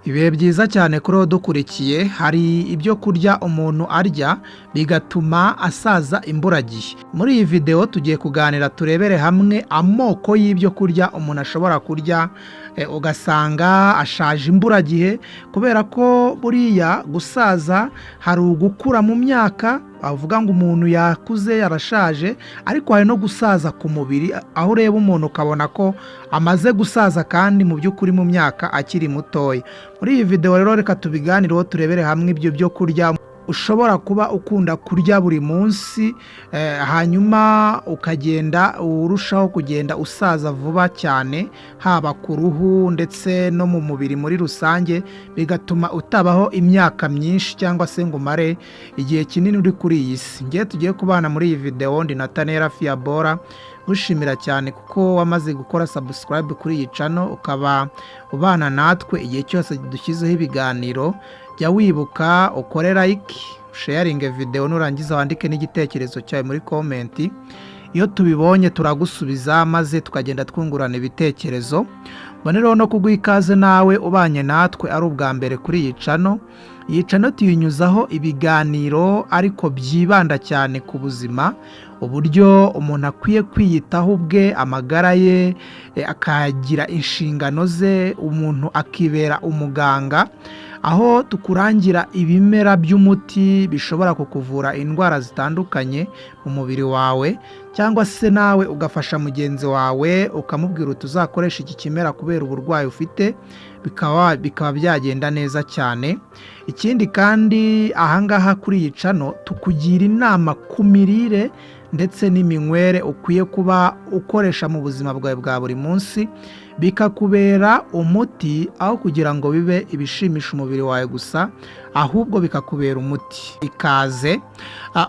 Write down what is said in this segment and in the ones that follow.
Ibihe byiza cyane kuri uwo dukurikiye, hari ibyo kurya umuntu arya bigatuma asaza imburagihe. Muri iyi video tugiye kuganira turebere hamwe amoko y'ibyo kurya umuntu ashobora kurya ugasanga ashaje imburagihe, kubera ko buriya gusaza hari ugukura mu myaka, bavuga ngo umuntu yakuze yarashaje, ariko hari no gusaza ku mubiri, aho ureba umuntu ukabona ko amaze gusaza kandi mu by'ukuri mu myaka akiri mutoya. Muri iyi video rero reka tubiganireho turebere hamwe ibyo byo kurya ushobora kuba ukunda kurya buri munsi, hanyuma ukagenda urushaho kugenda usaza vuba cyane, haba ku ruhu ndetse no mu mubiri muri rusange, bigatuma utabaho imyaka myinshi cyangwa se ngo umare igihe kinini uri kuri iyi si. Ngiye tugiye kubana muri iyi video, ndi Nathaniel Fiabora, gushimira cyane kuko wamaze gukora subscribe kuri iyi channel, ukaba ubana natwe igihe cyose dushyizeho ibiganiro. Jya wibuka ukore like, sharing video, nurangiza wandike n'igitekerezo cyawe muri comment. Iyo tubibonye turagusubiza maze tukagenda twungurana ibitekerezo. Bonero no kuguha ikaze nawe ubanye natwe ari ubwa mbere kuri iyi channel. Iyi channel tuyinyuzaho ibiganiro ariko byibanda cyane ku buzima, uburyo umuntu akwiye kwiyitaho ubwe, amagara ye, akagira inshingano ze, umuntu akibera umuganga, aho tukurangira ibimera by'umuti bishobora kukuvura indwara zitandukanye mu mubiri wawe, cyangwa se nawe ugafasha mugenzi wawe ukamubwira uti uzakoresha iki kimera kubera uburwayi ufite, bikaba byagenda neza cyane. Ikindi kandi ahangaha kuri iyi channel tukugira inama ku mirire ndetse n'iminywere ukwiye kuba ukoresha mu buzima bwawe bwa buri munsi, bikakubera umuti aho kugira ngo bibe ibishimisha umubiri wawe gusa, ahubwo bikakubera umuti. Ikaze.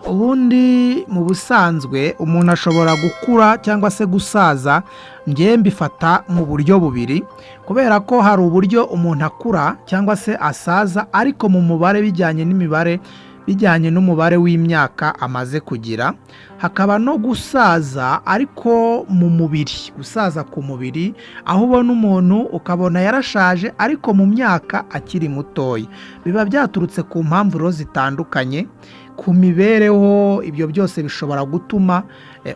Ubundi mu busanzwe umuntu ashobora gukura cyangwa se gusaza, ngiye mbifata mu buryo bubiri, kubera ko hari uburyo umuntu akura cyangwa se asaza ariko mu mubare bijyanye n'umubare w'imyaka amaze kugira, hakaba no gusaza ariko mu mubiri, gusaza ku mubiri, aho ubona umuntu ukabona yarashaje ariko mu myaka akiri mutoya. Biba byaturutse ku mpamvu rero zitandukanye, ku mibereho. Ibyo byose bishobora gutuma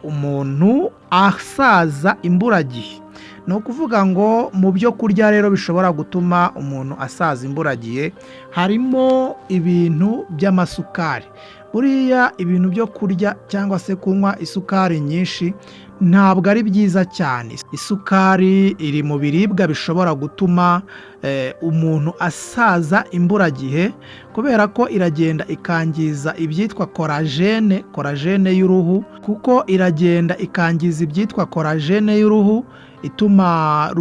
umuntu asaza imburagihe. Ni ukuvuga ngo mu byo kurya rero bishobora gutuma umuntu asaza imburagihe, harimo ibintu by'amasukari. Buriya ibintu byo kurya cyangwa se kunywa isukari nyinshi ntabwo ari byiza cyane. Isukari iri mu biribwa bishobora gutuma umuntu asaza imburagihe, kubera ko iragenda ikangiza ibyitwa korajene y'uruhu, kuko iragenda ikangiza ibyitwa korajene y'uruhu,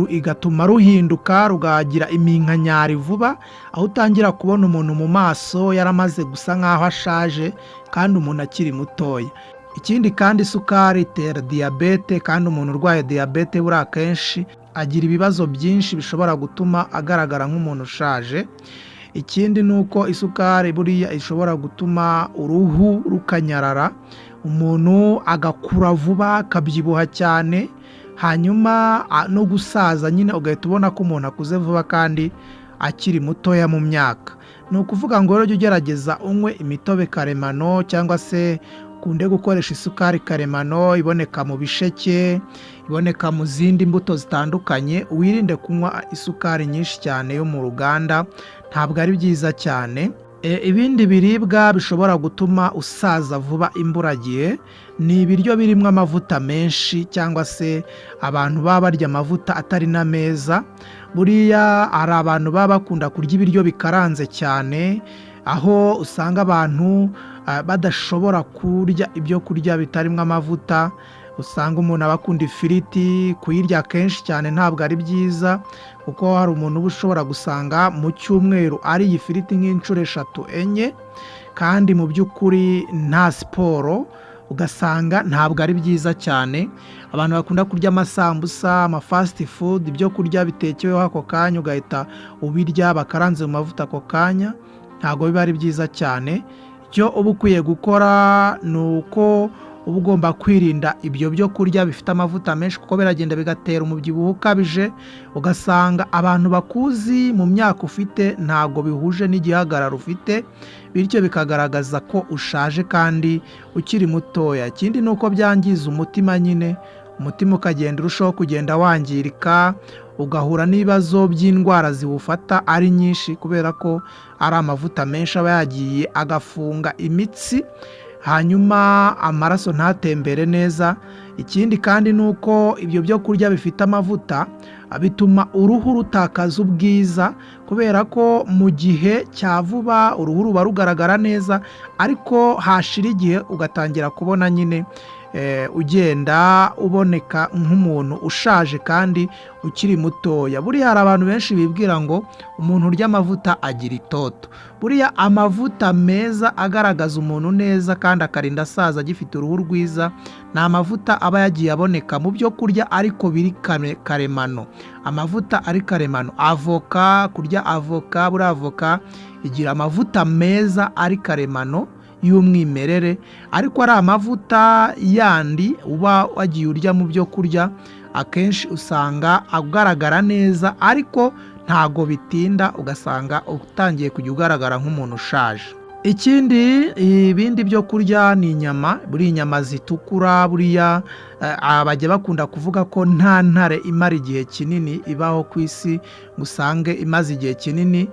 igatuma ruhinduka rugagira iminkanyari vuba, aho utangira kubona umuntu mu maso yaramaze gusa nk'aho ashaje kandi umuntu akiri mutoya. Ikindi kandi isukari itera diyabete, kandi umuntu urwaye diyabete buriya akenshi agira ibibazo byinshi bishobora gutuma agaragara nk'umuntu ushaje. Ikindi ni uko isukari buriya ishobora gutuma uruhu rukanyarara, umuntu agakura vuba, akabyibuha cyane, hanyuma no gusaza nyine ugahita ubona ko umuntu akuze vuba kandi akiri mutoya mu myaka. Ni ukuvuga ngo rero jya ugerageza unywe imitobe karemano, cyangwa se ukunde gukoresha isukari karemano iboneka mu bisheke, iboneka mu zindi mbuto zitandukanye. Wirinde kunywa isukari nyinshi cyane yo mu ruganda, ntabwo ari byiza cyane. Ibindi biribwa bishobora gutuma usaza vuba imburagihe ni ibiryo birimo amavuta menshi, cyangwa se abantu baba barya amavuta atari na meza. Buriya hari abantu baba bakunda kurya ibiryo bikaranze cyane, aho usanga abantu badashobora kurya ibyo kurya bitarimo amavuta. Usanga umuntu aba akunda ifiriti, kuyirya kenshi cyane ntabwo ari byiza, kuko hari umuntu uba ushobora gusanga mu cyumweru ariye ifiriti nk'inshuro 3-4, kandi mu by'ukuri nta siporo, ugasanga ntabwo ari byiza cyane. Abantu bakunda kurya amasambusa, fast food, ibyo kurya bitekeweho ako kanya ugahita ubirya bakaranze mu mavuta ako kanya, ntabwo biba ari byiza cyane. Icyo uba ukwiye gukora ni uko uba ugomba kwirinda ibyo byo kurya bifite amavuta menshi kuko biragenda bigatera umubyibuho ukabije, ugasanga abantu bakuzi mu myaka ufite ntabwo bihuje n'igihagararo ufite, bityo bikagaragaza ko ushaje kandi ukiri mutoya. Ikindi ni uko byangiza umutima nyine, umutima ukagenda urushaho kugenda wangirika, ugahura n'ibibazo by'indwara ziwufata ari nyinshi kubera ko ari amavuta menshi aba yagiye agafunga imitsi, hanyuma amaraso ntatembere neza. Ikindi kandi ni uko ibyo byo kurya bifite amavuta bituma uruhu rutakaza ubwiza, kubera ko mu gihe cya vuba uruhu ruba rugaragara neza, ariko hashira igihe ugatangira kubona nyine ugenda uboneka nk'umuntu ushaje kandi ukiri mutoya. Buriya hari abantu benshi bibwira ngo umuntu urya amavuta agira itoto. Buriya amavuta meza agaragaza umuntu neza kandi akarinda asaza agifite uruhu rwiza, ni amavuta aba yagiye aboneka mu byo kurya ariko biri karemano. Amavuta ari karemano, avoka, kurya avoka, buriya avoka igira amavuta meza ari karemano y'umwimerere, ariko ari amavuta yandi uba wagiye urya mu byo kurya akenshi usanga agaragara neza, ariko ntago bitinda ugasanga utangiye kujya ugaragara nk'umuntu ushaje. Ikindi, ibindi byo kurya ni inyama. Buriya inyama zitukura, buriya bajya bakunda kuvuga ko nta ntare imara igihe kinini ibaho ku isi ngo usange imaze igihe kinini,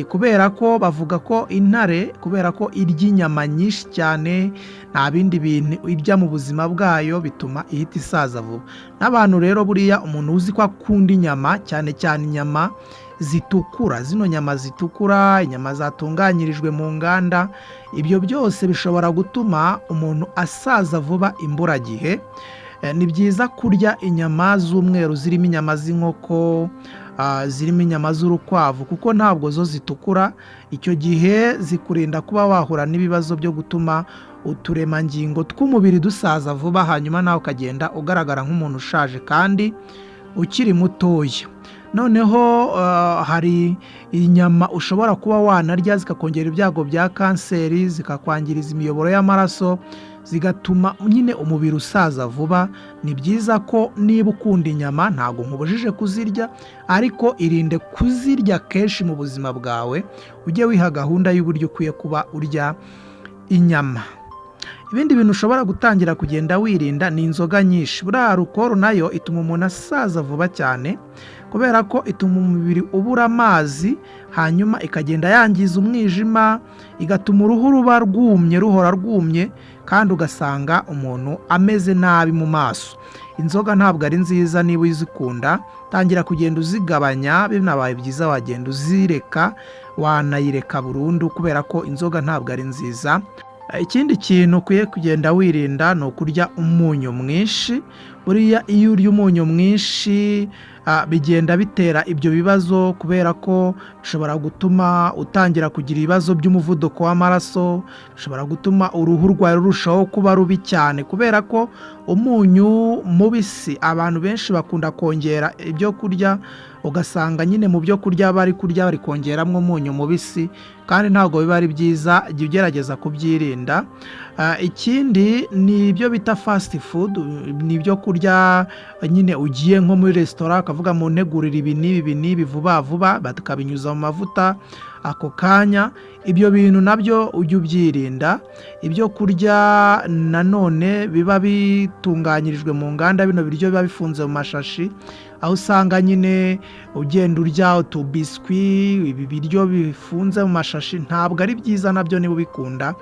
kubera ko bavuga ko intare kubera ko irya inyama nyinshi cyane, nta bindi bintu irya mu buzima bwayo, bituma ihita isaza vuba. N'abantu rero buriya umuntu uzi ko akunda inyama, cyane cyane inyama zitukura, zino nyama zitukura, inyama zatunganyirijwe mu nganda, ibyo byose bishobora gutuma umuntu asaza vuba imburagihe. Ni byiza kurya inyama z'umweru zirimo inyama z'inkoko, zirimo inyama z'urukwavu, kuko ntabwo zo zitukura. Icyo gihe zikurinda kuba wahura n'ibibazo byo gutuma uturemangingo tw'umubiri dusaza vuba, hanyuma nawe ukagenda ugaragara nk'umuntu ushaje kandi ukiri mutoya. Noneho hari inyama ushobora kuba wanarya zikakongera ibyago bya kanseri, zikakwangiriza imiyoboro y'amaraso, zigatuma nyine umubiri usaza vuba. Ni byiza ko niba ukunda inyama, ntabwo nkubujije kuzirya, ariko irinde kuzirya kenshi mu buzima bwawe, ujye wiha gahunda y'uburyo ukwiye kuba urya inyama. Ibindi bintu ushobora gutangira kugenda wirinda ni inzoga nyinshi. Buriya alcohol nayo ituma umuntu asaza vuba cyane, kubera ko ituma umubiri ubura amazi, hanyuma ikagenda yangiza umwijima, igatuma uruhu ruba rwumye, ruhora rwumye, kandi ugasanga umuntu ameze nabi mu maso. Inzoga ntabwo ari nziza. Niba uzikunda, tangira kugenda uzigabanya, binabaye byiza wagenda uzireka, wanayireka burundu, kubera ko inzoga ntabwo ari nziza. Ikindi kintu ukwiye kugenda wirinda ni ukurya umunyu mwinshi. Buriya iyo urya umunyu mwinshi bigenda bitera ibyo bibazo, kubera ko bishobora gutuma utangira kugira ibibazo by'umuvuduko w'amaraso, bishobora gutuma uruhu rwawe rurushaho kuba rubi cyane, kubera ko umunyu mubisi, abantu benshi bakunda kongera ibyo kurya, ugasanga nyine mu byo kurya bari kurya bari kongeramo umunyu mubisi, kandi ntabwo biba ari byiza. Jya ugerageza kubyirinda. Ikindi ni ibyo bita fast food, ni ibyo kurya nyine ugiye nko muri resitora ukavuga mu ntegurire ibi n'ibi vuba vuba, bakabinyuza mu mavuta ako kanya. Ibyo bintu nabyo ujye ubyirinda. Ibyo kurya nanone biba bitunganyirijwe mu nganda, bino biryo biba bifunze mu mashashi, aho usanga nyine ugenda urya utubiswi, ibi biryo bifunze mu mashashi ntabwo ari byiza nabyo. Niba ubikunda,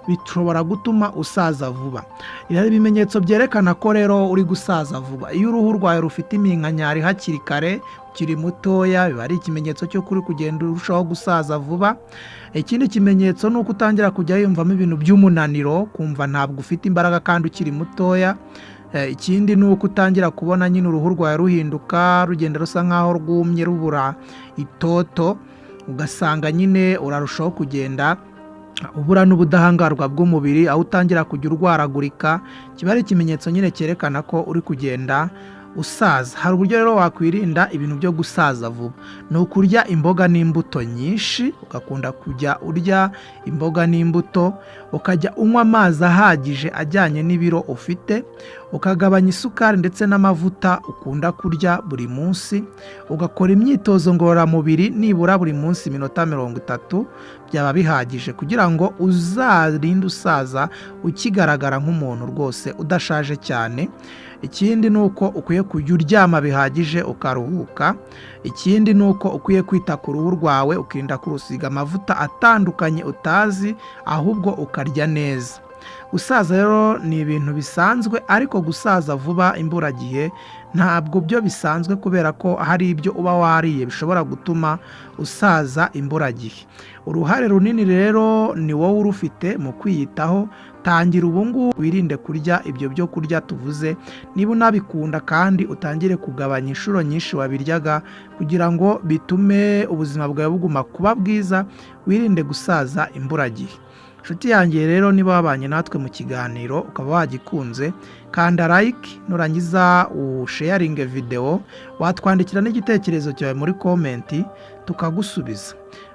bishobora gutuma usaza vuba. Hari ibimenyetso byerekana ko rero uri gusaza vuba. Iyo uruhu rwawe rufite iminkanyari hakiri kare, ukiri mutoya, biba ari ikimenyetso cyo kuri kugenda urushaho gusaza vuba. Ikindi kimenyetso ni uko utangira kujya yumvamo ibintu by'umunaniro, kumva ntabwo ufite imbaraga kandi ukiri mutoya. Ikindi ni uko utangira kubona nyine uruhu rwawe ruhinduka, rugenda rusa nk'aho rwumye, rubura itoto, ugasanga nyine urarushaho kugenda ubura n'ubudahangarwa bw'umubiri, aho utangira kujya urwaragurika. Kiba ari ikimenyetso nyine cyerekana ko uri kugenda Gusaza, hari uburyo rero wakwirinda ibintu byo gusaza vuba. Ni ukurya imboga n'imbuto nyinshi, ugakunda kujya urya imboga n'imbuto, ukajya unywa amazi ahagije ajyanye n'ibiro ufite, ukagabanya isukari ndetse n'amavuta ukunda kurya buri munsi, ugakora imyitozo ngororamubiri nibura buri munsi iminota 30, byaba bihagije kugira ngo uzarinde usaza ukigaragara nk'umuntu rwose udashaje cyane. Ikindi ni uko ukwiye kujya uryama bihagije ukaruhuka. Ikindi ni uko ukwiye kwita ku ruhu rwawe, ukirinda kurusiga amavuta atandukanye utazi, ahubwo ukarya neza. Gusaza rero ni ibintu bisanzwe, ariko gusaza vuba imburagihe ntabwo byo bisanzwe, kubera ko hari ibyo uba wariye bishobora gutuma usaza imburagihe. Uruhare runini rero ni wowe urufite mu kwiyitaho. Tangira ubungubu wirinde kurya ibyo byo kurya tuvuze, niba unabikunda kandi utangire kugabanya inshuro nyinshi wabiryaga, kugira ngo bitume ubuzima bwawe buguma kuba bwiza, wirinde gusaza imburagihe. Inshuti yanjye rero, niba wabanye natwe mu kiganiro ukaba wagikunze, kanda like, nurangiza usharinge video, watwandikira n'igitekerezo cyawe muri komenti tukagusubiza.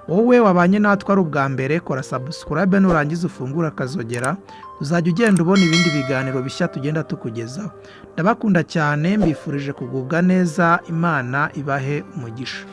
Wowe wabanye natwe ari ubwa mbere, kora subscribe nurangiza ufungura akazogera, uzajya ugenda ubona ibindi biganiro bishya tugenda tukugezaho. Ndabakunda cyane, mbifurije kugubwa neza, Imana ibahe umugisha.